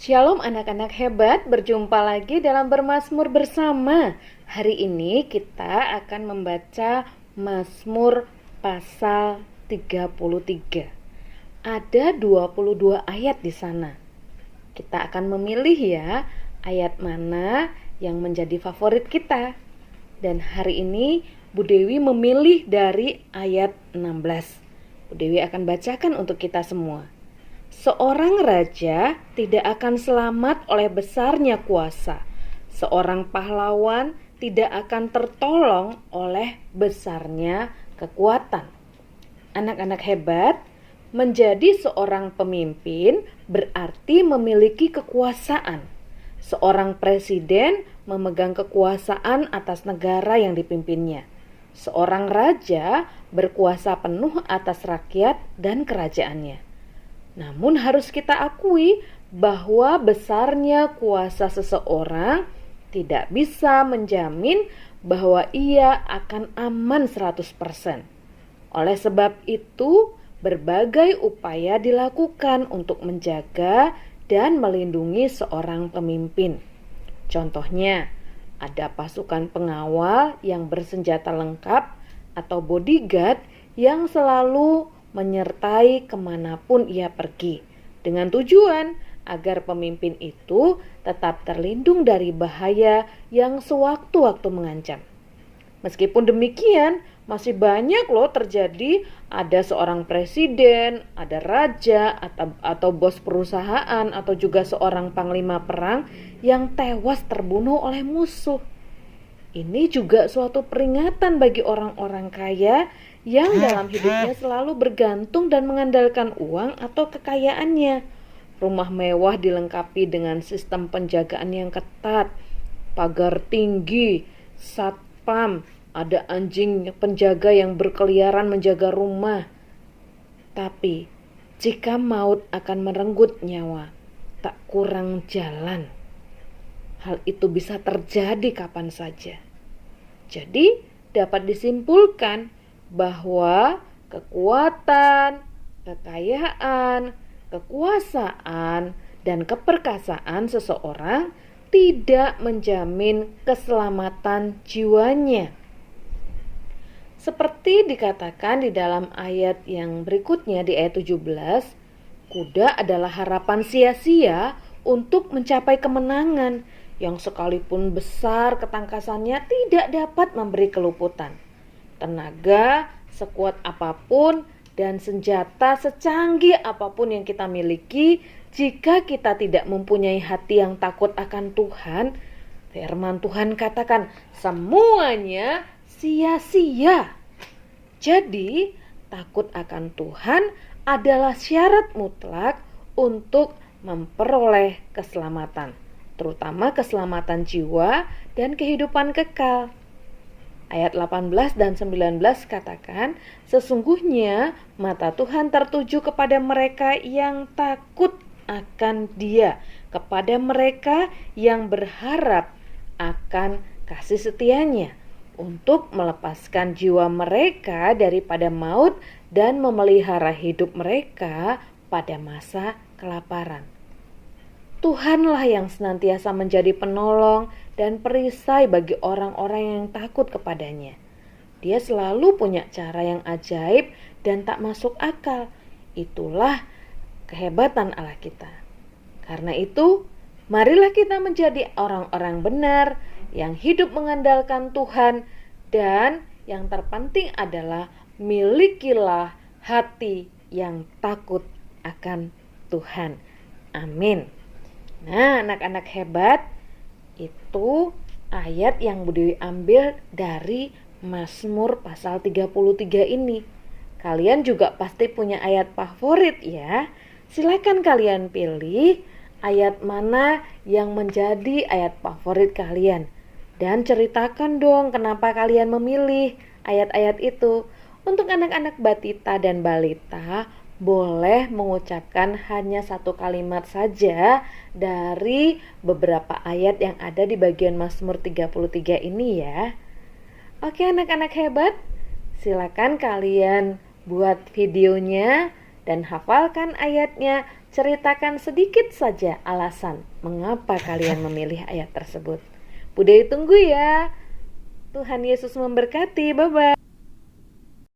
Shalom anak-anak hebat, berjumpa lagi dalam Bermazmur bersama. Hari ini kita akan membaca Mazmur pasal 33. Ada 22 ayat di sana. Kita akan memilih ya, ayat mana yang menjadi favorit kita. Dan hari ini Bu Dewi memilih dari ayat 16. Bu Dewi akan bacakan untuk kita semua. Seorang raja tidak akan selamat oleh besarnya kuasa. Seorang pahlawan tidak akan tertolong oleh besarnya kekuatan. Anak-anak hebat, menjadi seorang pemimpin berarti memiliki kekuasaan. Seorang presiden memegang kekuasaan atas negara yang dipimpinnya. Seorang raja berkuasa penuh atas rakyat dan kerajaannya. Namun harus kita akui bahwa besarnya kuasa seseorang tidak bisa menjamin bahwa ia akan aman 100%. Oleh sebab itu, berbagai upaya dilakukan untuk menjaga dan melindungi seorang pemimpin. Contohnya, ada pasukan pengawal yang bersenjata lengkap atau bodyguard yang selalu menyertai kemanapun ia pergi, dengan tujuan agar pemimpin itu tetap terlindung dari bahaya yang sewaktu-waktu mengancam. Meskipun demikian, masih banyak loh terjadi ada seorang presiden, ada raja, atau bos perusahaan, atau juga seorang panglima perang yang tewas terbunuh oleh musuh. Ini juga suatu peringatan bagi orang-orang kaya yang dalam hidupnya selalu bergantung dan mengandalkan uang atau kekayaannya. Rumah mewah dilengkapi dengan sistem penjagaan yang ketat, pagar tinggi, satpam, ada anjing penjaga yang berkeliaran menjaga rumah. Tapi jika maut akan merenggut nyawa, tak kurang jalan. Hal itu bisa terjadi kapan saja. Jadi dapat disimpulkan bahwa kekuatan, kekayaan, kekuasaan, dan keperkasaan seseorang tidak menjamin keselamatan jiwanya. Seperti dikatakan di dalam ayat yang berikutnya di ayat 17, kuda adalah harapan sia-sia untuk mencapai kemenangan yang sekalipun besar ketangkasannya tidak dapat memberi keluputan. Tenaga sekuat apapun dan senjata secanggih apapun yang kita miliki, jika kita tidak mempunyai hati yang takut akan Tuhan, firman Tuhan katakan semuanya sia-sia. Jadi, takut akan Tuhan adalah syarat mutlak untuk memperoleh keselamatan, terutama keselamatan jiwa dan kehidupan kekal. Ayat 18 dan 19 katakan, sesungguhnya mata Tuhan tertuju kepada mereka yang takut akan Dia, kepada mereka yang berharap akan kasih setianya, untuk melepaskan jiwa mereka daripada maut dan memelihara hidup mereka pada masa kelaparan. Tuhanlah yang senantiasa menjadi penolong dan perisai bagi orang-orang yang takut kepadanya. Dia selalu punya cara yang ajaib dan tak masuk akal. Itulah kehebatan Allah kita. Karena itu, marilah kita menjadi orang-orang benar yang hidup mengandalkan Tuhan, dan yang terpenting adalah milikilah hati yang takut akan Tuhan. Amin. Nah, anak-anak hebat, itu ayat yang Bu Dewi ambil dari Mazmur pasal 33 ini. Kalian juga pasti punya ayat favorit ya. Silakan kalian pilih ayat mana yang menjadi ayat favorit kalian. Dan ceritakan dong kenapa kalian memilih ayat-ayat itu. Untuk anak-anak batita dan balita, boleh mengucapkan hanya satu kalimat saja dari beberapa ayat yang ada di bagian Mazmur 33 ini ya. Oke anak-anak hebat, silakan kalian buat videonya dan hafalkan ayatnya. ceritakan sedikit saja alasan mengapa kalian memilih ayat tersebut. Bu Dewi tunggu ya. Tuhan Yesus memberkati. Bye-bye.